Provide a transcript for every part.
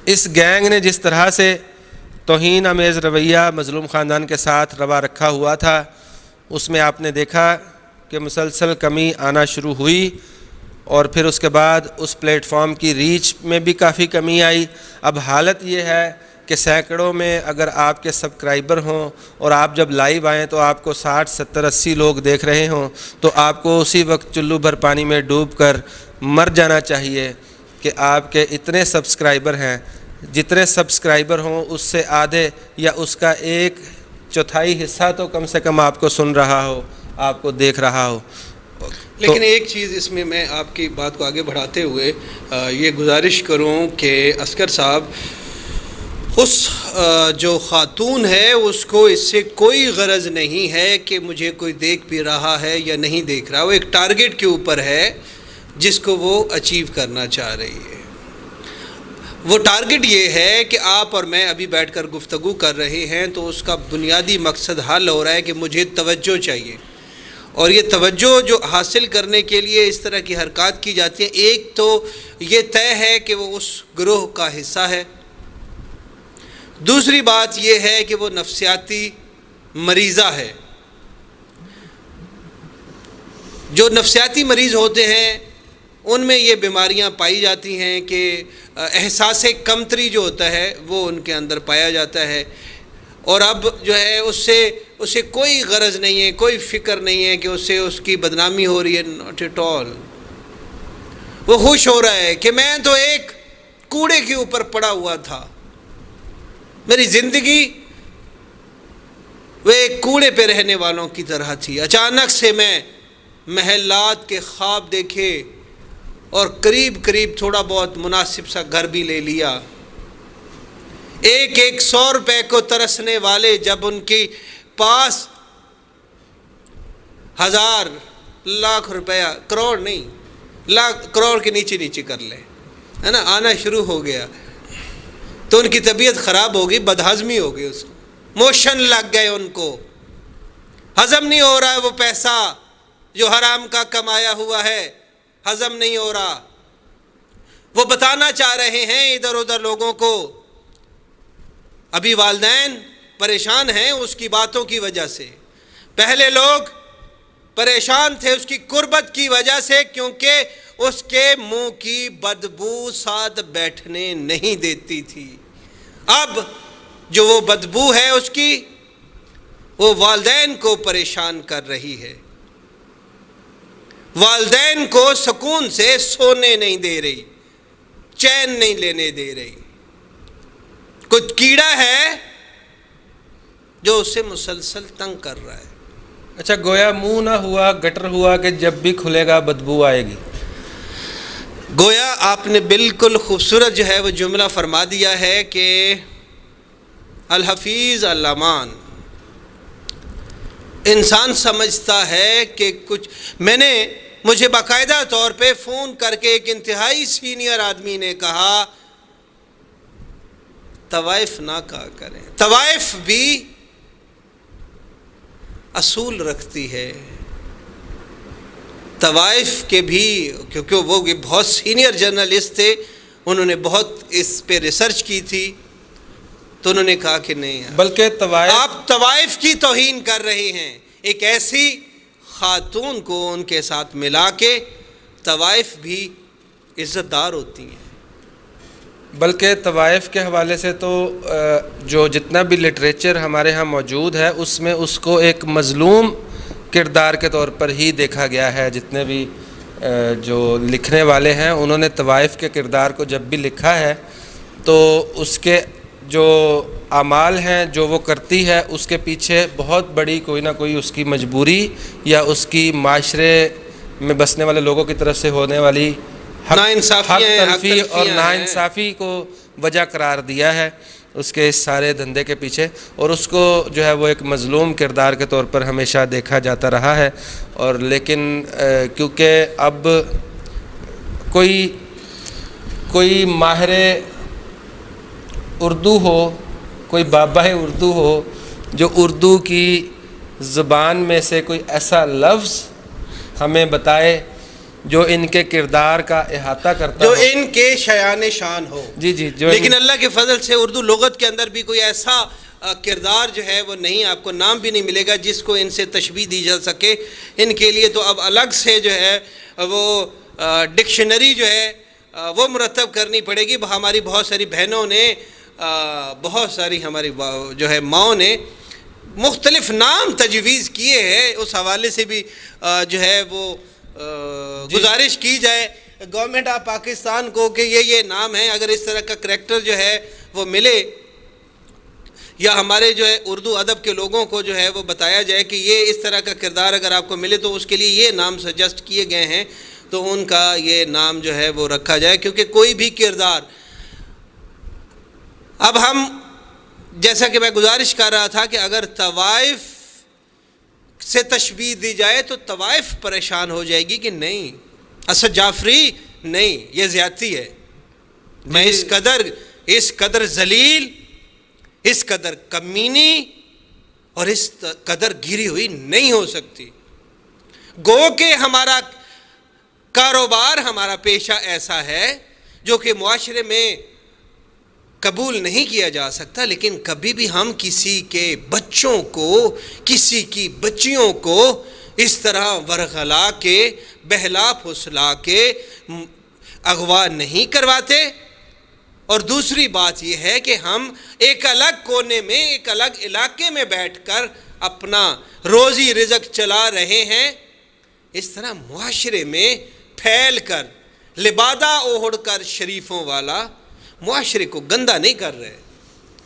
اس gang نے جس طرح سے توہین آمیز رویہ مظلوم خاندان کے ساتھ روا رکھا ہوا تھا، اس میں آپ نے دیکھا کہ مسلسل کمی آنا شروع ہوئی، اور پھر اس کے بعد اس پلیٹ فارم کی ریچ میں بھی کافی کمی آئی۔ اب حالت یہ ہے کہ سینکڑوں میں اگر آپ کے سبسکرائبر ہوں اور آپ جب لائیو آئیں تو آپ کو 60 70 80 لوگ دیکھ رہے ہوں، تو آپ کو اسی وقت چلو بھر پانی میں ڈوب کر مر جانا چاہیے کہ آپ کے اتنے سبسکرائبر ہیں۔ جتنے سبسکرائبر ہوں اس سے آدھے یا اس کا 1/4 حصہ تو کم سے کم آپ کو سن رہا ہو، آپ کو دیکھ رہا ہو۔ لیکن ایک چیز اس میں آپ کی بات کو آگے بڑھاتے ہوئے یہ گزارش کروں کہ عسکر صاحب، اس جو خاتون ہے اس کو اس سے کوئی غرض نہیں ہے کہ مجھے کوئی دیکھ بھی رہا ہے یا نہیں دیکھ رہا، وہ ایک ٹارگٹ کے اوپر ہے جس کو وہ اچیو کرنا چاہ رہی ہے۔ وہ ٹارگٹ یہ ہے کہ آپ اور میں ابھی بیٹھ کر گفتگو کر رہے ہیں تو اس کا بنیادی مقصد حل ہو رہا ہے کہ مجھے توجہ چاہیے، اور یہ توجہ جو حاصل کرنے کے لیے اس طرح کی حرکات کی جاتی ہیں، ایک تو یہ طے ہے کہ وہ اس گروہ کا حصہ ہے، دوسری بات یہ ہے کہ وہ نفسیاتی مریضہ ہے۔ جو نفسیاتی مریض ہوتے ہیں ان میں یہ بیماریاں پائی جاتی ہیں کہ احساس کمتری جو ہوتا ہے وہ ان کے اندر پایا جاتا ہے، اور اب جو ہے اسے کوئی غرض نہیں ہے، کوئی فکر نہیں ہے کہ اس کی بدنامی ہو رہی ہے، ناٹ ایٹ آل۔ وہ خوش ہو رہا ہے کہ میں تو ایک کوڑے کے اوپر پڑا ہوا تھا، میری زندگی وہ ایک کوڑے پہ رہنے والوں کی طرح تھی، اچانک سے میں محلات کے خواب دیکھے اور قریب تھوڑا بہت مناسب سا گھر بھی لے لیا۔ ایک 100 روپے کو ترسنے والے جب ان کے پاس 1000 لاکھ روپیہ، کروڑ نہیں، لاکھ کروڑ کے نیچے کر لے، ہے نا، آنا شروع ہو گیا تو ان کی طبیعت خراب ہو گئی، بدہضمی ہو گئی، اس کو موشن لگ گئے، ان کو ہضم نہیں ہو رہا ہے، وہ پیسہ جو حرام کا کمایا ہوا ہے ہضم نہیں ہو رہا۔ وہ بتانا چاہ رہے ہیں ادھر ادھر لوگوں کو، ابھی والدین پریشان ہیں اس کی باتوں کی وجہ سے، پہلے لوگ پریشان تھے اس کی قربت کی وجہ سے، کیونکہ اس کے منہ کی بدبو ساتھ بیٹھنے نہیں دیتی تھی۔ اب جو وہ بدبو ہے اس کی، وہ والدین کو پریشان کر رہی ہے، والدین کو سکون سے سونے نہیں دے رہی، چین نہیں لینے دے رہی۔ کچھ کیڑا ہے جو اسے مسلسل تنگ کر رہا ہے۔ اچھا، گویا منہ نہ ہوا گٹر ہوا کہ جب بھی کھلے گا بدبو آئے گی۔ گویا آپ نے بالکل خوبصورت جو ہے وہ جملہ فرما دیا ہے کہ الحفیظ الامان، انسان سمجھتا ہے کہ کچھ، مجھے باقاعدہ طور پہ فون کر کے ایک انتہائی سینئر آدمی نے کہا طوائف نہ کہا کریں، طوائف بھی اصول رکھتی ہے، طوائف کے بھی، کیونکہ وہ بہت سینئر جرنلسٹ تھے، انہوں نے بہت اس پہ ریسرچ کی تھی، تو انہوں نے کہا کہ نہیں، بلکہ آپ طوائف کی توہین کر رہے ہیں۔ ایک ایسی خاتون کو ان کے ساتھ ملا کے، طوائف بھی عزت دار ہوتی ہیں۔ بلکہ طوائف کے حوالے سے تو جو جتنا بھی لٹریچر ہمارے ہاں موجود ہے اس میں اس کو ایک مظلوم کردار کے طور پر ہی دیکھا گیا ہے۔ جتنے بھی جو لکھنے والے ہیں انہوں نے طوائف کے کردار کو جب بھی لکھا ہے تو اس کے جو اعمال ہیں جو وہ کرتی ہے اس کے پیچھے بہت بڑی کوئی نہ کوئی اس کی مجبوری یا اس کی معاشرے میں بسنے والے لوگوں کی طرف سے ہونے والی حق تلفی اور ناانصافی کو وجہ قرار دیا ہے اس کے اس سارے دھندے کے پیچھے، اور اس کو جو ہے وہ ایک مظلوم کردار کے طور پر ہمیشہ دیکھا جاتا رہا ہے۔ اور لیکن کیونکہ اب کوئی ماہر اردو ہو، کوئی بابا اردو ہو جو اردو کی زبان میں سے کوئی ایسا لفظ ہمیں بتائے جو ان کے کردار کا احاطہ کرتا جو ہو. ان کے شایان شان ہو. جی جی جو لیکن اللہ کے فضل سے اردو لغت کے اندر بھی کوئی ایسا کردار جو ہے وہ نہیں، آپ کو نام بھی نہیں ملے گا جس کو ان سے تشبیہ دی جا سکے. ان کے لیے تو اب الگ سے جو ہے وہ ڈکشنری جو ہے وہ مرتب کرنی پڑے گی. ہماری بہت ساری بہنوں نے، بہت ساری ہماری جو ہے ماؤں نے مختلف نام تجویز کیے ہیں. اس حوالے سے بھی جو ہے وہ گزارش کی جائے گورنمنٹ آف پاکستان کو کہ یہ نام ہے. اگر اس طرح کا کریکٹر جو ہے وہ ملے، یا ہمارے جو ہے اردو ادب کے لوگوں کو جو ہے وہ بتایا جائے کہ یہ اس طرح کا کردار اگر آپ کو ملے تو اس کے لیے یہ نام سجیسٹ کیے گئے ہیں، تو ان کا یہ نام جو ہے وہ رکھا جائے. کیونکہ کوئی بھی کردار، اب ہم جیسا کہ میں گزارش کر رہا تھا کہ اگر طوائف سے تشبیہ دی جائے تو طوائف پریشان ہو جائے گی کہ نہیں اسد جعفری نہیں، یہ زیادتی ہے. میں اس قدر ذلیل، اس قدر کمینی اور اس قدر گری ہوئی نہیں ہو سکتی. گو کہ ہمارا کاروبار، ہمارا پیشہ ایسا ہے جو کہ معاشرے میں قبول نہیں کیا جا سکتا، لیکن کبھی بھی ہم کسی کے بچوں کو، کسی کی بچیوں کو اس طرح ورغلا کے، بہلا پھسلا کے اغوا نہیں کرواتے. اور دوسری بات یہ ہے کہ ہم ایک الگ کونے میں، ایک الگ علاقے میں بیٹھ کر اپنا روزی رزق چلا رہے ہیں. اس طرح معاشرے میں پھیل کر، لبادہ اوڑھ کر شریفوں والا معاشرے کو گندا نہیں کر رہے.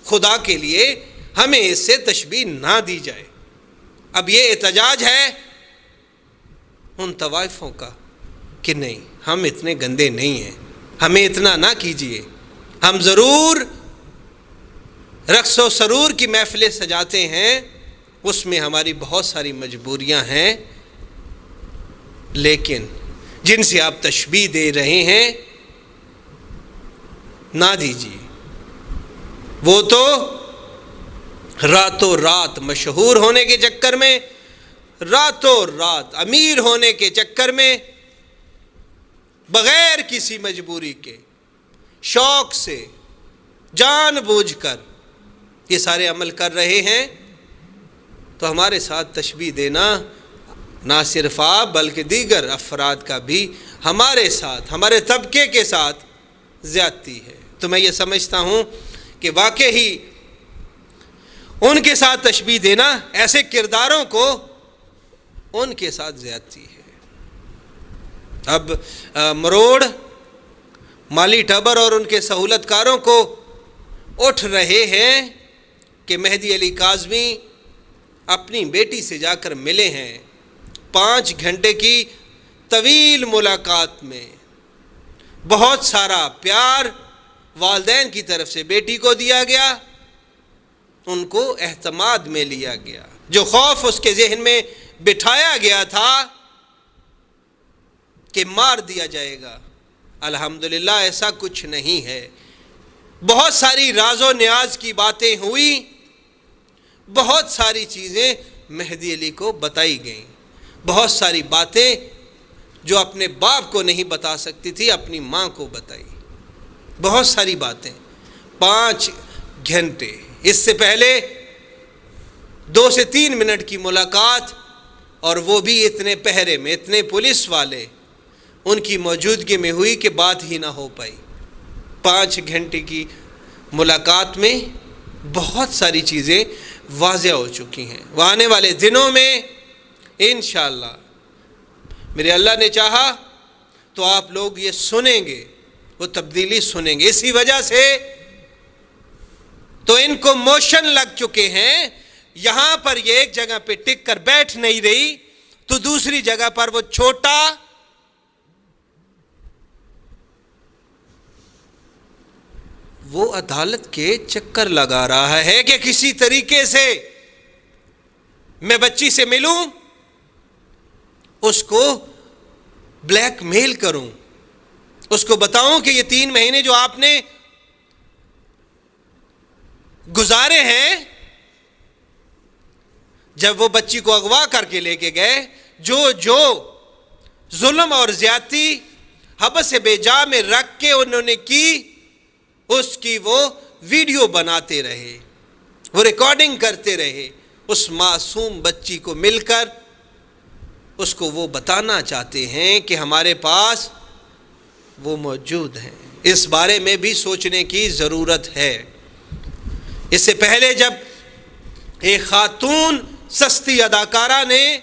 خدا کے لیے ہمیں اس سے تشبیہ نہ دی جائے. اب یہ احتجاج ہے ان طوائفوں کا کہ نہیں، ہم اتنے گندے نہیں ہیں، ہمیں اتنا نہ کیجیے. ہم ضرور رقص و سرور کی محفلیں سجاتے ہیں، اس میں ہماری بہت ساری مجبوریاں ہیں، لیکن جن سے آپ تشبیہ دے رہے ہیں نہ دیجیے. وہ تو راتوں رات مشہور ہونے کے چکر میں، راتوں رات امیر ہونے کے چکر میں، بغیر کسی مجبوری کے، شوق سے، جان بوجھ کر یہ سارے عمل کر رہے ہیں. تو ہمارے ساتھ تشبیہ دینا نہ صرف آپ بلکہ دیگر افراد کا بھی ہمارے ساتھ، ہمارے طبقے کے ساتھ زیادتی ہے. تو میں یہ سمجھتا ہوں کہ واقعی ان کے ساتھ تشبیہ دینا، ایسے کرداروں کو، ان کے ساتھ زیادتی ہے. اب مروڑ مالی ٹبر اور ان کے سہولت کاروں کو اٹھ رہے ہیں کہ مہدی علی کاظمی اپنی بیٹی سے جا کر ملے ہیں. 5 گھنٹے کی طویل ملاقات میں بہت سارا پیار والدین کی طرف سے بیٹی کو دیا گیا، ان کو اعتماد میں لیا گیا. جو خوف اس کے ذہن میں بٹھایا گیا تھا کہ مار دیا جائے گا، الحمدللہ ایسا کچھ نہیں ہے. بہت ساری راز و نیاز کی باتیں ہوئی، بہت ساری چیزیں مہدی علی کو بتائی گئیں، بہت ساری باتیں جو اپنے باپ کو نہیں بتا سکتی تھی اپنی ماں کو بتائی. بہت ساری باتیں 5 گھنٹے. اس سے پہلے 2 سے 3 منٹ کی ملاقات، اور وہ بھی اتنے پہرے میں، اتنے پولیس والے ان کی موجودگی میں ہوئی کہ بات ہی نہ ہو پائی. 5 گھنٹے کی ملاقات میں بہت ساری چیزیں واضح ہو چکی ہیں. وہ آنے والے دنوں میں انشاءاللہ میرے اللہ نے چاہا تو آپ لوگ یہ سنیں گے، وہ تبدیلی سنیں گے. اسی وجہ سے تو ان کو موشن لگ چکے ہیں. یہاں پر یہ ایک جگہ پہ ٹک کر بیٹھ نہیں رہی تو دوسری جگہ پر وہ چھوٹا وہ عدالت کے چکر لگا رہا ہے کہ کسی طریقے سے میں بچی سے ملوں، اس کو بلیک میل کروں، اس کو بتاؤں کہ یہ 3 مہینے جو آپ نے گزارے ہیں، جب وہ بچی کو اغوا کر کے لے کے گئے، جو ظلم اور زیادتی حبس بے جا میں رکھ کے انہوں نے کی، اس کی وہ ویڈیو بناتے رہے، وہ ریکارڈنگ کرتے رہے، اس معصوم بچی کو مل کر اس کو وہ بتانا چاہتے ہیں کہ ہمارے پاس وہ موجود ہیں۔ اس بارے میں بھی سوچنے کی ضرورت ہے۔ اس سے پہلے جب ایک خاتون سستی اداکارہ نے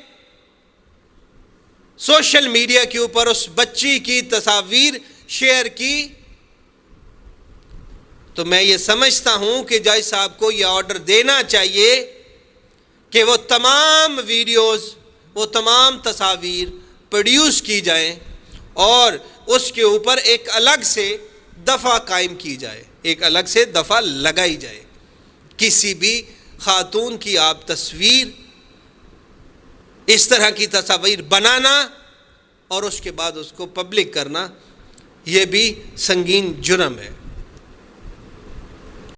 سوشل میڈیا کے اوپر اس بچی کی تصاویر شیئر کی، تو میں یہ سمجھتا ہوں کہ جج صاحب کو یہ آرڈر دینا چاہیے کہ وہ تمام ویڈیوز، وہ تمام تصاویر پروڈیوس کی جائیں اور اس کے اوپر ایک الگ سے دفعہ قائم کی جائے، ایک الگ سے دفعہ لگائی جائے۔ کسی بھی خاتون کی آپ تصویر، اس طرح کی تصاویر بنانا اور اس کے بعد اس کو پبلک کرنا، یہ بھی سنگین جرم ہے۔